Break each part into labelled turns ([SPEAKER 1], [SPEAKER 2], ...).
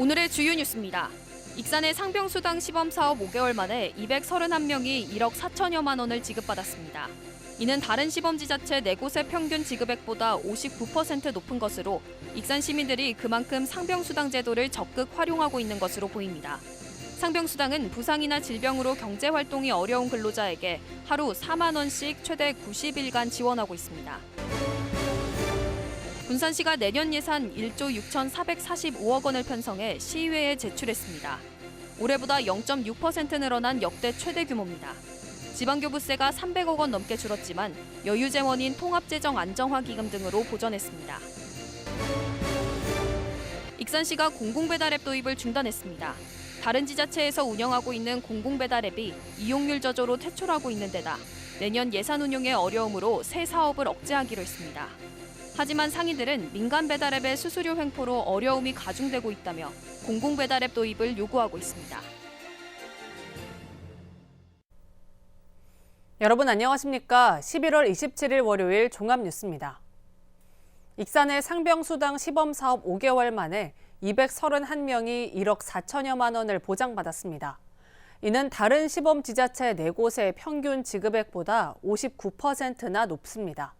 [SPEAKER 1] 오늘의 주요 뉴스입니다. 익산의 상병수당 시범 사업 5개월 만에 231명이 1억 4천여만 원을 지급받았습니다. 이는 다른 시범지자체 4곳의 평균 지급액보다 59% 높은 것으로 익산 시민들이 그만큼 상병수당 제도를 적극 활용하고 있는 것으로 보입니다. 상병수당은 부상이나 질병으로 경제활동이 어려운 근로자에게 하루 4만 원씩 최대 90일간 지원하고 있습니다. 군산시가 내년 예산 1조 6,445억 원을 편성해 시의회에 제출했습니다. 올해보다 0.6% 늘어난 역대 최대 규모입니다. 지방교부세가 300억 원 넘게 줄었지만 여유재원인 통합재정안정화기금 등으로 보전했습니다. 익산시가 공공배달앱 도입을 중단했습니다. 다른 지자체에서 운영하고 있는 공공배달앱이 이용률 저조로 퇴출하고 있는 데다 내년 예산 운용의 어려움으로 새 사업을 억제하기로 했습니다. 하지만 상인들은 민간 배달앱의 수수료 횡포로 어려움이 가중되고 있다며 공공배달앱 도입을 요구하고 있습니다.
[SPEAKER 2] 여러분 안녕하십니까? 11월 27일 월요일 종합뉴스입니다. 익산의 상병수당 시범사업 5개월 만에 231명이 1억 4천여만 원을 보장받았습니다. 이는 다른 시범지자체 4곳의 평균 지급액보다 59%나 높습니다.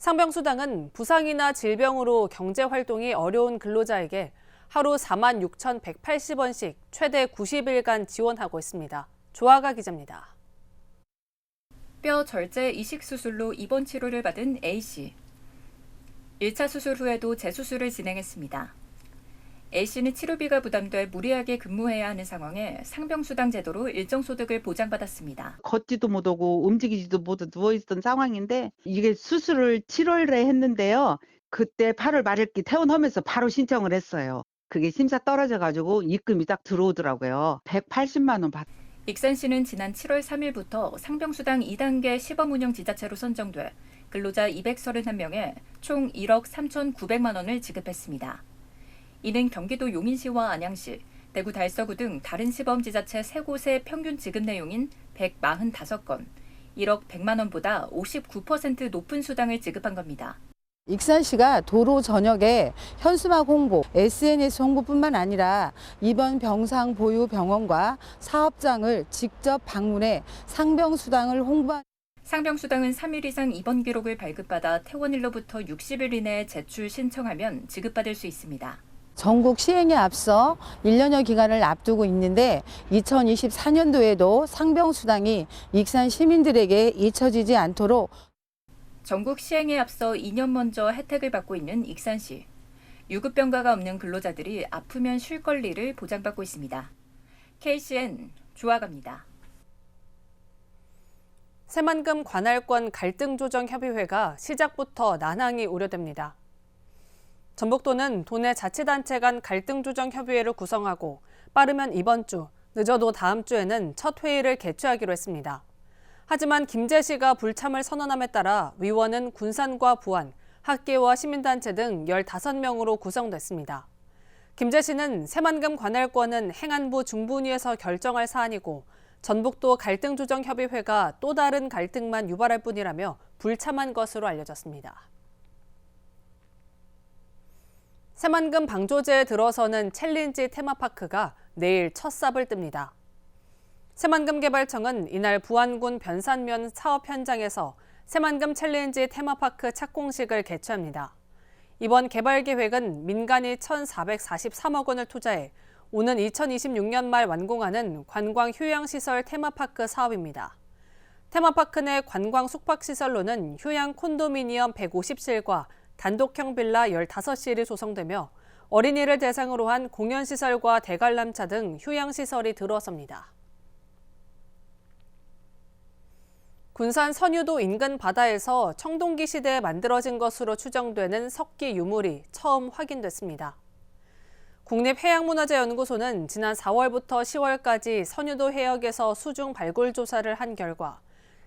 [SPEAKER 2] 상병수당은 부상이나 질병으로 경제활동이 어려운 근로자에게 하루 46,180원씩 최대 90일간 지원하고 있습니다. 조아가 기자입니다.
[SPEAKER 3] 뼈 절제 이식 수술로 입원 치료를 받은 A씨. 1차 수술 후에도 재수술을 진행했습니다. A씨는 치료비가 부담돼 무리하게 근무해야 하는 상황에 상병수당 제도로 일정 소득을 보장받았습니다.
[SPEAKER 4] 걷지도 못하고 움직이지도 못하고 누워있던 상황인데 이게 수술을 7월에 했는데요. 그때 8월 말일기 퇴원하면서 바로 신청을 했어요. 그게 심사 떨어져가지고 입금이 딱 들어오더라고요. 180만 원 받.
[SPEAKER 3] 익산시는 지난 7월 3일부터 상병수당 2단계 시범운영 지자체로 선정돼 근로자 231명에 총 1억 3,900만 원을 지급했습니다. 이는 경기도 용인시와 안양시, 대구 달서구 등 다른 시범지자체 3곳의 평균 지급 내용인 145건, 1억 100만 원보다 59% 높은 수당을 지급한 겁니다.
[SPEAKER 5] 익산시가 도로 전역에 현수막 홍보, SNS 홍보뿐만 아니라 입원 병상 보유 병원과 사업장을 직접 방문해 상병수당을 홍보한
[SPEAKER 3] 상병수당은 3일 이상 입원 기록을 발급받아 퇴원일로부터 60일 이내에 제출 신청하면 지급받을 수 있습니다.
[SPEAKER 5] 전국 시행에 앞서 1년여 기간을 앞두고 있는데 2024년도에도 상병수당이 익산 시민들에게 잊혀지지 않도록
[SPEAKER 3] 전국 시행에 앞서 2년 먼저 혜택을 받고 있는 익산시. 유급병가가 없는 근로자들이 아프면 쉴 권리를 보장받고 있습니다. KCN 조아갑니다.
[SPEAKER 2] 새만금 관할권 갈등조정협의회가 시작부터 난항이 우려됩니다. 전북도는 도내 자치단체 간 갈등조정협의회를 구성하고 빠르면 이번 주, 늦어도 다음 주에는 첫 회의를 개최하기로 했습니다. 하지만 김제시가 불참을 선언함에 따라 위원은 군산과 부안, 학계와 시민단체 등 15명으로 구성됐습니다. 김제시는 새만금 관할권은 행안부 중분위에서 결정할 사안이고 전북도 갈등조정협의회가 또 다른 갈등만 유발할 뿐이라며 불참한 것으로 알려졌습니다. 새만금 방조제에 들어서는 챌린지 테마파크가 내일 첫 삽을 뜹니다. 새만금개발청은 이날 부안군 변산면 사업 현장에서 새만금 챌린지 테마파크 착공식을 개최합니다. 이번 개발 계획은 민간이 1,443억 원을 투자해 오는 2026년 말 완공하는 관광 휴양시설 테마파크 사업입니다. 테마파크 내 관광 숙박시설로는 휴양 콘도미니엄 150실과 단독형 빌라 15실이 조성되며 어린이를 대상으로 한 공연시설과 대관람차 등 휴양시설이 들어섭니다. 군산 선유도 인근 바다에서 청동기 시대에 만들어진 것으로 추정되는 석기 유물이 처음 확인됐습니다. 국립해양문화재연구소는 지난 4월부터 10월까지 선유도 해역에서 수중 발굴 조사를 한 결과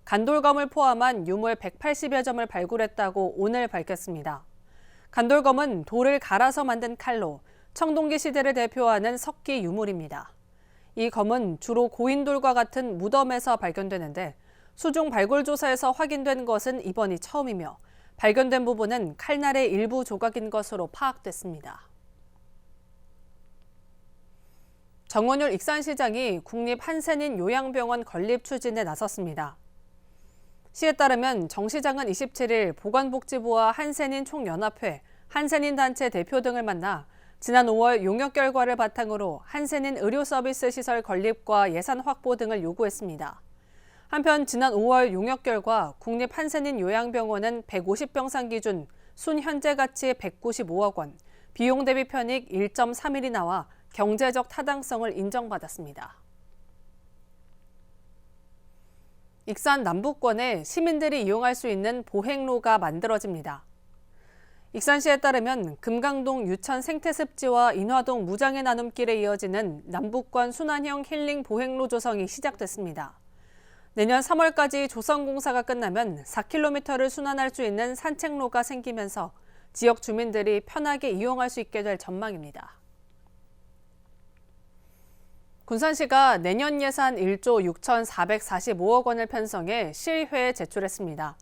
[SPEAKER 2] 간돌검을 포함한 유물 180여 점을 발굴했다고 오늘 밝혔습니다. 간돌검은 돌을 갈아서 만든 칼로 청동기 시대를 대표하는 석기 유물입니다. 이 검은 주로 고인돌과 같은 무덤에서 발견되는데 수중 발굴 조사에서 확인된 것은 이번이 처음이며 발견된 부분은 칼날의 일부 조각인 것으로 파악됐습니다. 정원율 익산시장이 국립 한센인 요양병원 건립 추진에 나섰습니다. 시에 따르면 정 시장은 27일 보건복지부와 한센인 총연합회, 한센인 단체 대표 등을 만나 지난 5월 용역 결과를 바탕으로 한센인 의료 서비스 시설 건립과 예산 확보 등을 요구했습니다. 한편 지난 5월 용역 결과 국립 한센인 요양병원은 150병상 기준 순 현재 가치 195억 원, 비용 대비 편익 1.31이 나와 경제적 타당성을 인정받았습니다. 익산 남북권에 시민들이 이용할 수 있는 보행로가 만들어집니다. 익산시에 따르면 금강동 유천 생태습지와 인화동 무장의 나눔길에 이어지는 남북권 순환형 힐링 보행로 조성이 시작됐습니다. 내년 3월까지 조성 공사가 끝나면 4km를 순환할 수 있는 산책로가 생기면서 지역 주민들이 편하게 이용할 수 있게 될 전망입니다. 군산시가 내년 예산 1조 6,445억 원을 편성해 시의회에 제출했습니다.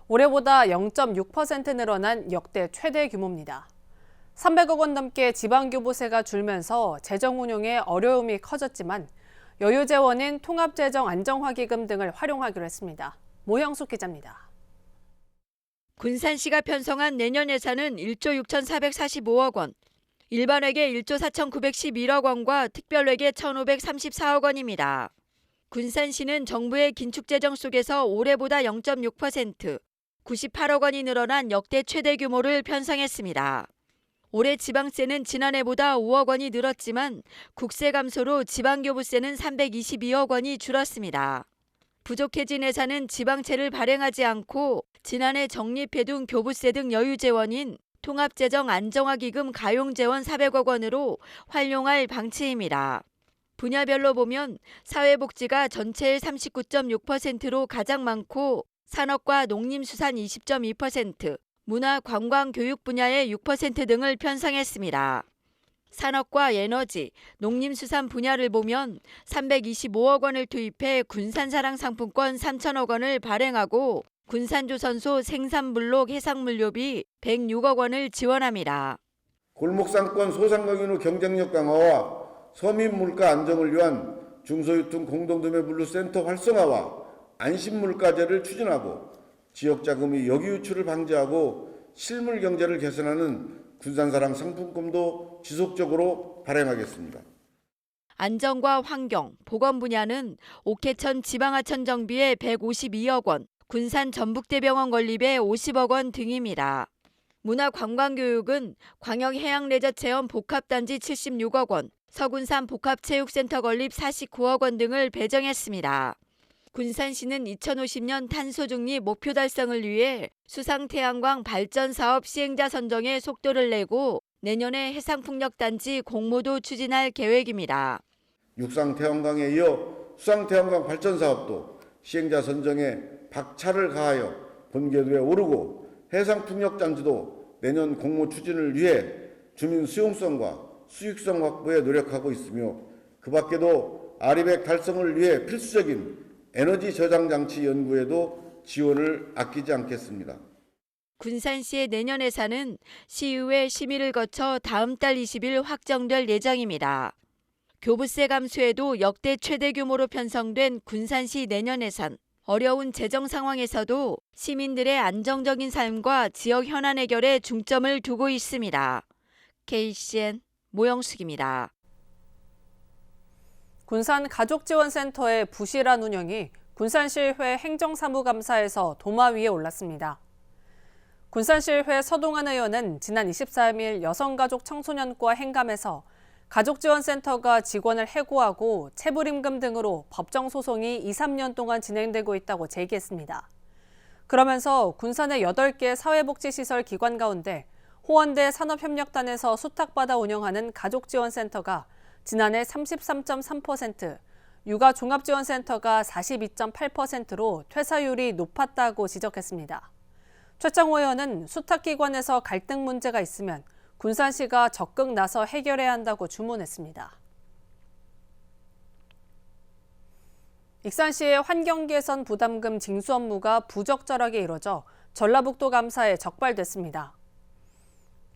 [SPEAKER 2] 올해보다 0.6% 늘어난 역대 최대 규모입니다. 300억 원 넘게 지방교부세가 줄면서 재정 운용에 어려움이 커졌지만 여유 재원인 통합재정 안정화기금 등을 활용하기로 했습니다. 모형숙 기자입니다.
[SPEAKER 6] 군산시가 편성한 내년 예산은 1조 6,445억 원, 일반회계 1조 4,911억 원과 특별회계 1,534억 원입니다. 군산시는 정부의 긴축재정 속에서 올해보다 0.6%, 98억 원이 늘어난 역대 최대 규모를 편성했습니다. 올해 지방세는 지난해보다 5억 원이 늘었지만 국세 감소로 지방교부세는 322억 원이 줄었습니다. 부족해진 예산은 지방채를 발행하지 않고 지난해 적립해둔 교부세 등 여유 재원인 통합재정 안정화기금 가용재원 400억 원으로 활용할 방침입니다. 분야별로 보면 사회복지가 전체의 39.6%로 가장 많고 산업과 농림수산 20.2%, 문화, 관광, 교육 분야의 6% 등을 편성했습니다. 산업과 에너지, 농림수산 분야를 보면 325억 원을 투입해 군산사랑 상품권 3천억 원을 발행하고 군산조선소 생산블록 해상물류비 106억 원을 지원합니다.
[SPEAKER 7] 골목상권 소상공인의 경쟁력 강화와 서민 물가 안정을 위한 중소유통 공동도매물류센터 활성화와 안심물가제를 추진하고 지역자금의 역유출을 방지하고 실물 경제를 개선하는 군산사랑 상품권도 지속적으로 발행하겠습니다.
[SPEAKER 6] 안전과 환경, 보건 분야는 옥해천 지방하천 정비에 152억 원, 군산 전북대병원 건립에 50억 원 등입니다. 문화관광교육은 광역해양레저체험 복합단지 76억 원, 서군산 복합체육센터 건립 49억 원 등을 배정했습니다. 군산시는 2050년 탄소중립 목표 달성을 위해 수상태양광 발전사업 시행자 선정에 속도를 내고 내년에 해상풍력단지 공모도 추진할 계획입니다.
[SPEAKER 7] 육상태양광에 이어 수상태양광 발전사업도 시행자 선정에 박차를 가하여 본궤도에 오르고 해상풍력단지도 내년 공모 추진을 위해 주민 수용성과 수익성 확보에 노력하고 있으며 그 밖에도 아리백 달성을 위해 필수적인 에너지 저장 장치 연구에도 지원을 아끼지 않겠습니다.
[SPEAKER 6] 군산시의 내년 예산은 시의회 심의를 거쳐 다음 달 20일 확정될 예정입니다. 교부세 감수에도 역대 최대 규모로 편성된 군산시 내년 예산. 어려운 재정 상황에서도 시민들의 안정적인 삶과 지역 현안 해결에 중점을 두고 있습니다. KCN 모영숙입니다.
[SPEAKER 2] 군산 가족지원센터의 부실한 운영이 군산시의회 행정사무감사에서 도마 위에 올랐습니다. 군산시의회 서동환 의원은 지난 23일 여성가족 청소년과 행감에서 가족지원센터가 직원을 해고하고 체불임금 등으로 법정소송이 2-3년 동안 진행되고 있다고 제기했습니다. 그러면서 군산의 8개 사회복지시설 기관 가운데 호원대 산업협력단에서 수탁받아 운영하는 가족지원센터가 지난해 33.3%, 육아종합지원센터가 42.8%로 퇴사율이 높았다고 지적했습니다. 최창호 의원은 수탁기관에서 갈등 문제가 있으면 군산시가 적극 나서 해결해야 한다고 주문했습니다. 익산시의 환경개선 부담금 징수 업무가 부적절하게 이뤄져 전라북도 감사에 적발됐습니다.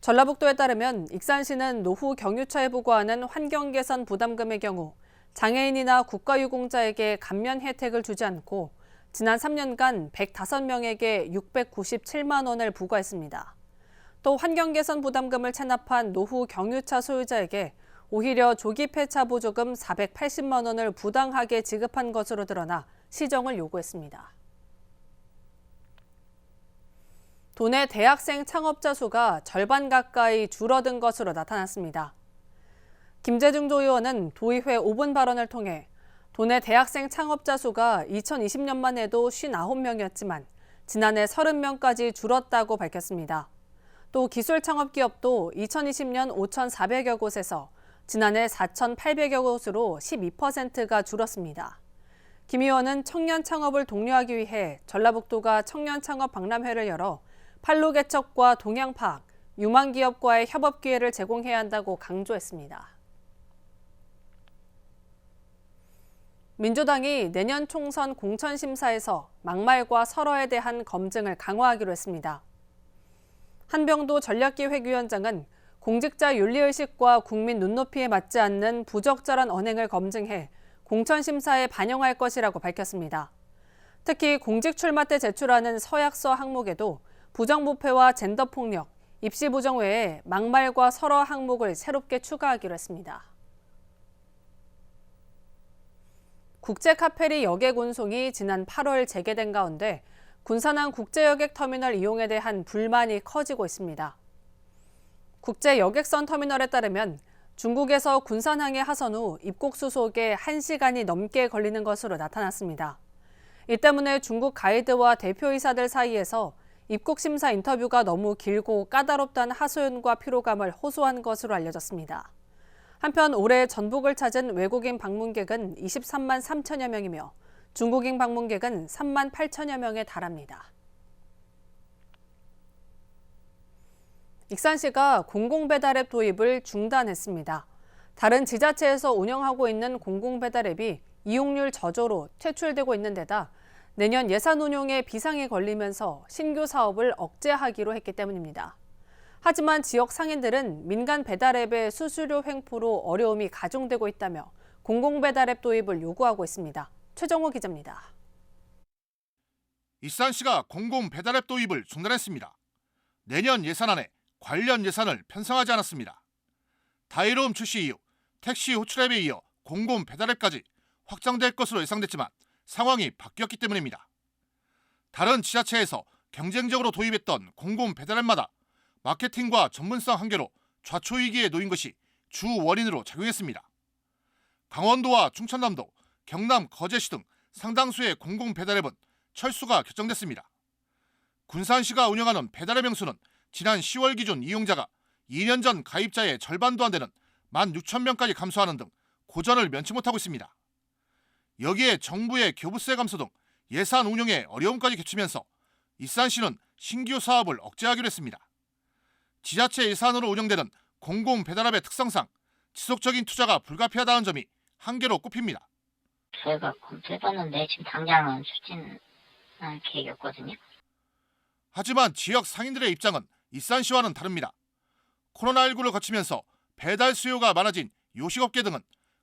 [SPEAKER 2] 전라북도에 따르면 익산시는 노후 경유차에 부과하는 환경 개선 부담금의 경우 장애인이나 국가유공자에게 감면 혜택을 주지 않고 지난 3년간 105명에게 697만 원을 부과했습니다. 또 환경 개선 부담금을 체납한 노후 경유차 소유자에게 오히려 조기 폐차 보조금 480만 원을 부당하게 지급한 것으로 드러나 시정을 요구했습니다. 도내 대학생 창업자 수가 절반 가까이 줄어든 것으로 나타났습니다. 김재중 도의원은 도의회 5분 발언을 통해 도내 대학생 창업자 수가 2020년만 해도 59명이었지만 지난해 30명까지 줄었다고 밝혔습니다. 또 기술 창업 기업도 2020년 5,400여 곳에서 지난해 4,800여 곳으로 12%가 줄었습니다. 김 의원은 청년 창업을 독려하기 위해 전라북도가 청년 창업 박람회를 열어 판로 개척과 동향 파악, 유망 기업과의 협업 기회를 제공해야 한다고 강조했습니다. 민주당이 내년 총선 공천 심사에서 막말과 설어에 대한 검증을 강화하기로 했습니다. 한병도 전략기획위원장은 공직자 윤리의식과 국민 눈높이에 맞지 않는 부적절한 언행을 검증해 공천심사에 반영할 것이라고 밝혔습니다. 특히 공직 출마 때 제출하는 서약서 항목에도 부정부패와 젠더폭력, 입시부정 외에 막말과 설어 항목을 새롭게 추가하기로 했습니다. 국제카페리 여객 운송이 지난 8월 재개된 가운데 군산항 국제여객터미널 이용에 대한 불만이 커지고 있습니다. 국제여객선 터미널에 따르면 중국에서 군산항에 하선 후 입국 수속에 1시간이 넘게 걸리는 것으로 나타났습니다. 이 때문에 중국 가이드와 대표이사들 사이에서 입국 심사 인터뷰가 너무 길고 까다롭다는 하소연과 피로감을 호소한 것으로 알려졌습니다. 한편 올해 전북을 찾은 외국인 방문객은 23만 3천여 명이며 중국인 방문객은 3만 8천여 명에 달합니다. 익산시가 공공배달앱 도입을 중단했습니다. 다른 지자체에서 운영하고 있는 공공배달앱이 이용률 저조로 퇴출되고 있는 데다 내년 예산 운용에 비상이 걸리면서 신규 사업을 억제하기로 했기 때문입니다. 하지만 지역 상인들은 민간 배달앱의 수수료 횡포로 어려움이 가중되고 있다며 공공배달앱 도입을 요구하고 있습니다. 최정호 기자입니다.
[SPEAKER 8] 익산시가 공공배달앱 도입을 중단했습니다. 내년 예산안에 관련 예산을 편성하지 않았습니다. 다이로움 출시 이후 택시 호출앱에 이어 공공배달앱까지 확장될 것으로 예상됐지만 상황이 바뀌었기 때문입니다. 다른 지자체에서 경쟁적으로 도입했던 공공배달앱마다 마케팅과 전문성 한계로 좌초위기에 놓인 것이 주 원인으로 작용했습니다. 강원도와 충청남도, 경남, 거제시 등 상당수의 공공배달앱은 철수가 결정됐습니다. 군산시가 운영하는 배달앱 명수는 지난 10월 기준 이용자가 2년 전 가입자의 절반도 안 되는 16,000명까지 감소하는 등 고전을 면치 못하고 있습니다. 여기에 정부의 교부세 감소 등 예산 운용에 어려움까지 겹치면서 익산시는 신규 사업을 억제하기로 했습니다. 지자체 예산으로 운영되는 공공배달앱의 특성상 지속적인 투자가 불가피하다는 점이 한계로 꼽힙니다.
[SPEAKER 9] 저희가 검토해봤는데 지금 당장은 추진할 계획이었거든요.
[SPEAKER 8] 하지만 지역 상인들의 입장은 익산시와는 다릅니다. 코로나19를 거치면서 배달 수요가 많아진 요식업계 등은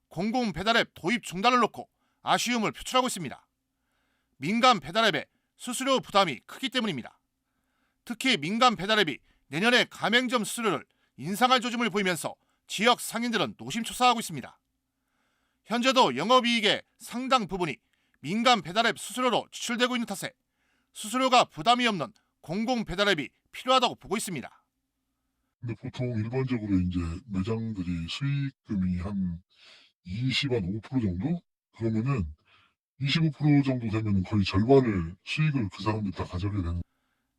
[SPEAKER 8] 공공배달앱 도입 중단을 놓고 아쉬움을 표출하고 있습니다. 민간 배달앱의 수수료 부담이 크기 때문입니다. 특히 민간 배달앱이 내년에 가맹점 수수료를 인상할 조짐을 보이면서 지역 상인들은 노심초사하고 있습니다. 현재도 영업이익의 상당 부분이 민간 배달앱 수수료로 지출되고 있는 탓에 수수료가 부담이 없는 공공배달앱이 필요하다고 보고 있습니다.
[SPEAKER 10] 근데 보통 일반적으로 이제 매장들이 수익금이 한 5% 정도? 그러면은 25% 정도 되면 거의 절반을 수익을 그 사람들이 다 가져가게 되는.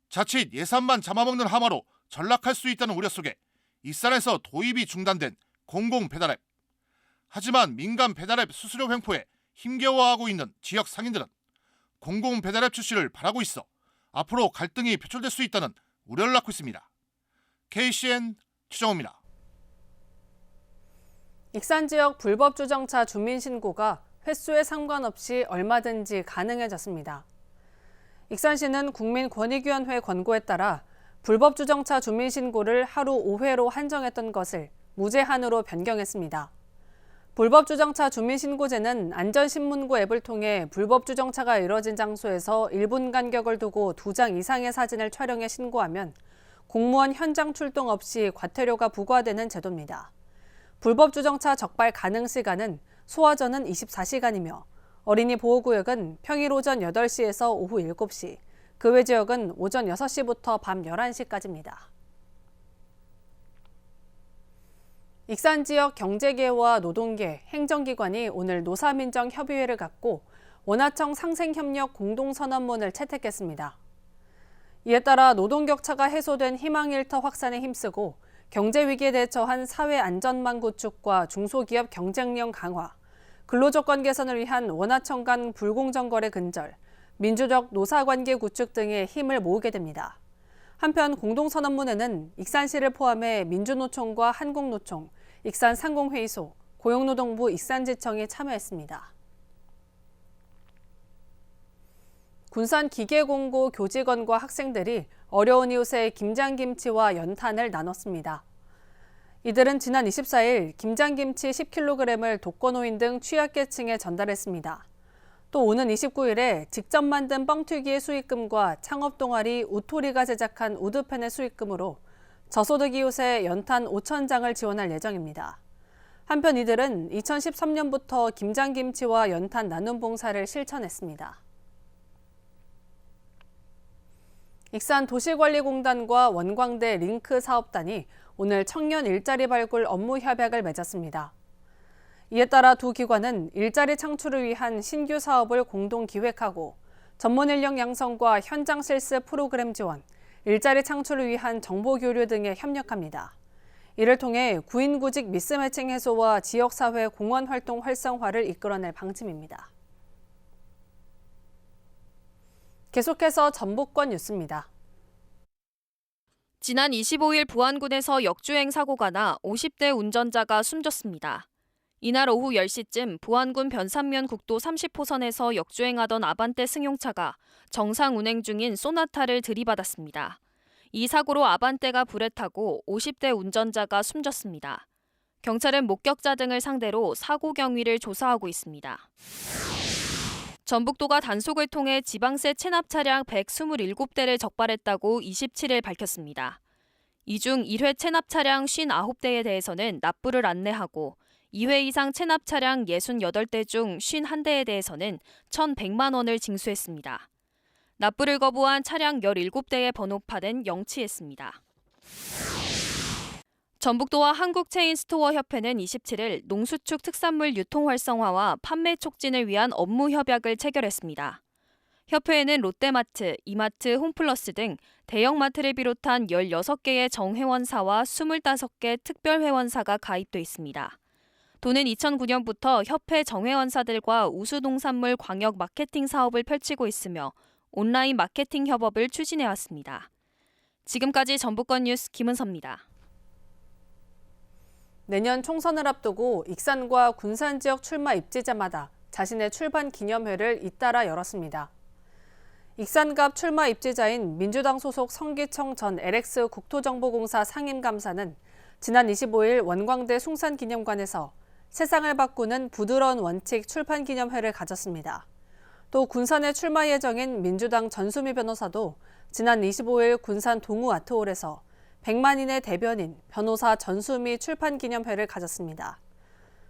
[SPEAKER 8] 자칫 예산만 잡아먹는 하마로 전락할 수 있다는 우려 속에 익산에서 도입이 중단된 공공배달앱. 하지만 민간 배달앱 수수료 횡포에 힘겨워하고 있는 지역 상인들은 공공배달앱 출시를 바라고 있어 앞으로 갈등이 표출될 수 있다는 우려를 낳고 있습니다. KCN 최정호입니다.
[SPEAKER 2] 익산 지역 불법 주정차 주민 신고가 횟수에 상관없이 얼마든지 가능해졌습니다. 익산시는 국민권익위원회 권고에 따라 불법 주정차 주민 신고를 하루 5회로 한정했던 것을 무제한으로 변경했습니다. 불법 주정차 주민 신고제는 안전신문고 앱을 통해 불법 주정차가 이뤄진 장소에서 1분 간격을 두고 2장 이상의 사진을 촬영해 신고하면 공무원 현장 출동 없이 과태료가 부과되는 제도입니다. 불법 주정차 적발 가능 시간은 소화전은 24시간이며 어린이 보호구역은 평일 오전 8시에서 오후 7시, 그 외 지역은 오전 6시부터 밤 11시까지입니다. 익산 지역 경제계와 노동계, 행정기관이 오늘 노사민정협의회를 갖고 원하청 상생협력 공동선언문을 채택했습니다. 이에 따라 노동격차가 해소된 희망일터 확산에 힘쓰고 경제위기에 대처한 사회안전망 구축과 중소기업 경쟁력 강화, 근로조건 개선을 위한 원하청 간 불공정거래 근절, 민주적 노사관계 구축 등에 힘을 모으게 됩니다. 한편 공동선언문에는 익산시를 포함해 민주노총과 한국노총, 익산상공회의소, 고용노동부 익산지청이 참여했습니다. 군산기계공고 교직원과 학생들이 어려운 이웃에 김장김치와 연탄을 나눴습니다. 이들은 지난 24일 김장김치 10kg을 독거노인 등 취약계층에 전달했습니다. 또 오는 29일에 직접 만든 뻥튀기의 수익금과 창업동아리 우토리가 제작한 우드펜의 수익금으로 저소득 이웃에 연탄 5,000장을 지원할 예정입니다. 한편 이들은 2013년부터 김장김치와 연탄 나눔 봉사를 실천했습니다. 익산도시관리공단과 원광대 링크 사업단이 오늘 청년 일자리 발굴 업무 협약을 맺었습니다. 이에 따라 두 기관은 일자리 창출을 위한 신규 사업을 공동 기획하고 전문 인력 양성과 현장 실습 프로그램 지원, 일자리 창출을 위한 정보 교류 등에 협력합니다. 이를 통해 구인구직 미스매칭 해소와 지역사회 공헌 활동 활성화를 이끌어낼 방침입니다. 계속해서 전북권 뉴스입니다.
[SPEAKER 1] 지난 25일 부안군에서 역주행 사고가 나 50대 운전자가 숨졌습니다. 이날 오후 10시쯤 부안군 변산면 국도 30호선에서 역주행하던 아반떼 승용차가 정상 운행 중인 소나타를 들이받았습니다. 이 사고로 아반떼가 불에 타고 50대 운전자가 숨졌습니다. 경찰은 목격자 등을 상대로 사고 경위를 조사하고 있습니다. 전북도가 단속을 통해 지방세 체납 차량 127대를 적발했다고 27일 밝혔습니다. 이 중 1회 체납 차량 59대에 대해서는 납부를 안내하고 2회 이상 체납 차량 68대 중 51대에 대해서는 1,100만 원을 징수했습니다. 납부를 거부한 차량 17대의 번호판은 영치했습니다. 전북도와 한국체인스토어협회는 27일 농수축 특산물 유통 활성화와 판매 촉진을 위한 업무 협약을 체결했습니다. 협회에는 롯데마트, 이마트, 홈플러스 등 대형마트를 비롯한 16개의 정회원사와 25개 특별회원사가 가입돼 있습니다. 도는 2009년부터 협회 정회원사들과 우수농산물 광역 마케팅 사업을 펼치고 있으며 온라인 마케팅 협업을 추진해왔습니다. 지금까지 전북권 뉴스 김은서입니다.
[SPEAKER 2] 내년 총선을 앞두고 익산과 군산 지역 출마 입지자마다 자신의 출판 기념회를 잇따라 열었습니다. 익산갑 출마 입지자인 민주당 소속 성기청 전 LX 국토정보공사 상임감사는 지난 25일 원광대 숭산기념관에서 세상을 바꾸는 부드러운 원칙 출판 기념회를 가졌습니다. 또 군산에 출마 예정인 민주당 전수미 변호사도 지난 25일 군산 동우 아트홀에서 100만인의 대변인 변호사 전수미 출판 기념회를 가졌습니다.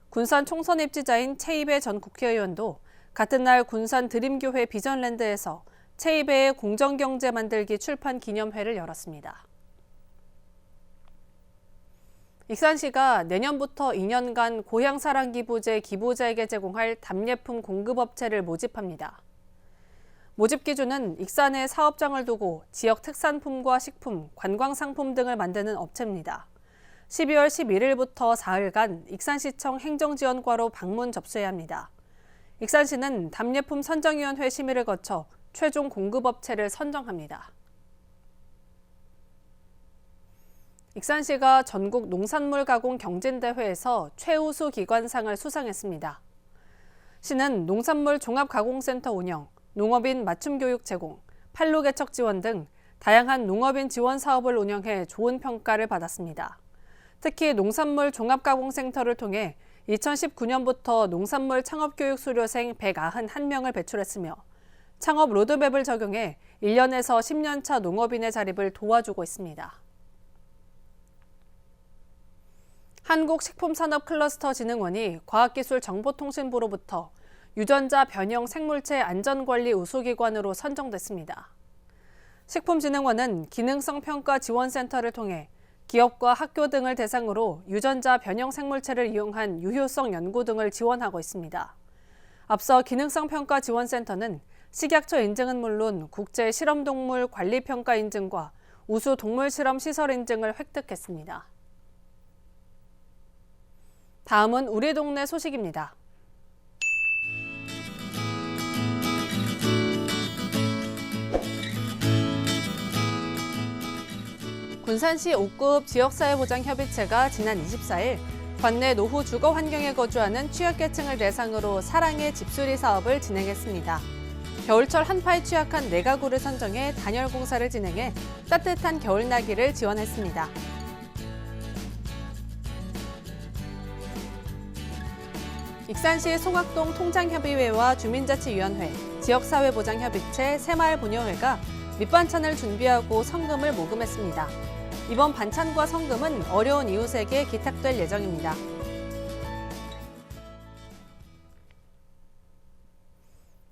[SPEAKER 2] 군산 총선 입지자인 최이배 전 국회의원도 같은 날 군산 드림교회 비전랜드에서 최이배의 공정경제 만들기 출판 기념회를 열었습니다. 익산시가 내년부터 2년간 고향사랑기부제 기부자에게 제공할 답례품 공급업체를 모집합니다. 모집 기준은 익산에 사업장을 두고 지역 특산품과 식품, 관광상품 등을 만드는 업체입니다. 12월 11일부터 4일간 익산시청 행정지원과로 방문 접수해야 합니다. 익산시는 답례품 선정위원회 심의를 거쳐 최종 공급업체를 선정합니다. 익산시가 전국 농산물 가공 경진대회에서 최우수 기관상을 수상했습니다. 시는 농산물 종합가공센터 운영, 농업인 맞춤교육 제공, 판로 개척 지원 등 다양한 농업인 지원 사업을 운영해 좋은 평가를 받았습니다. 특히 농산물 종합가공센터를 통해 2019년부터 농산물 창업교육 수료생 191명을 배출했으며 창업 로드맵을 적용해 1년에서 10년 차 농업인의 자립을 도와주고 있습니다. 한국식품산업클러스터진흥원이 과학기술정보통신부로부터 유전자 변형 생물체 안전관리 우수기관으로 선정됐습니다. 식품진흥원은 기능성 평가 지원센터를 통해 기업과 학교 등을 대상으로 유전자 변형 생물체를 이용한 유효성 연구 등을 지원하고 있습니다. 앞서 기능성 평가 지원센터는 식약처 인증은 물론 국제 실험동물 관리평가 인증과 우수 동물 실험 시설 인증을 획득했습니다. 다음은 우리 동네 소식입니다. 군산시 5급 지역사회보장협의체가 지난 24일 관내 노후 주거 환경에 거주하는 취약계층을 대상으로 사랑의 집수리 사업을 진행했습니다. 겨울철 한파에 취약한 4가구를 선정해 단열 공사를 진행해 따뜻한 겨울나기를 지원했습니다. 익산시 송악동 통장협의회와 주민자치위원회, 지역사회보장협의체, 새마을부녀회가 밑반찬을 준비하고 성금을 모금했습니다. 이번 반찬과 성금은 어려운 이웃에게 기탁될 예정입니다.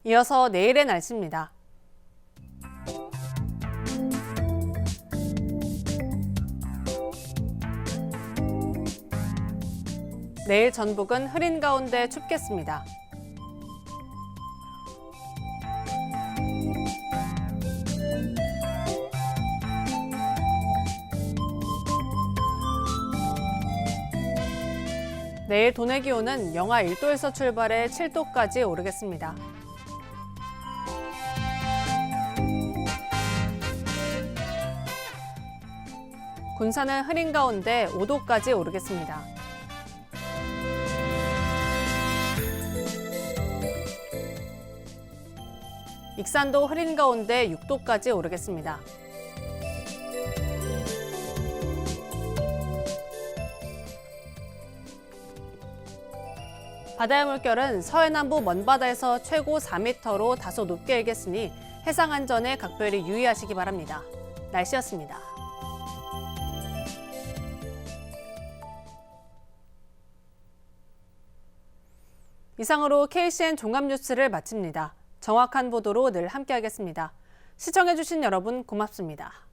[SPEAKER 2] 이어서 내일의 날씨입니다. 내일 전북은 흐린 가운데 춥겠습니다. 내일 도내 기온은 영하 1도에서 출발해 7도까지 오르겠습니다. 군산은 흐린 가운데 5도까지 오르겠습니다. 익산도 흐린 가운데 6도까지 오르겠습니다. 바다의 물결은 서해남부 먼바다에서 최고 4m로 다소 높게 일겠으니 해상 안전에 각별히 유의하시기 바랍니다. 날씨였습니다. 이상으로 KCN 종합뉴스를 마칩니다. 정확한 보도로 늘 함께하겠습니다. 시청해주신 여러분 고맙습니다.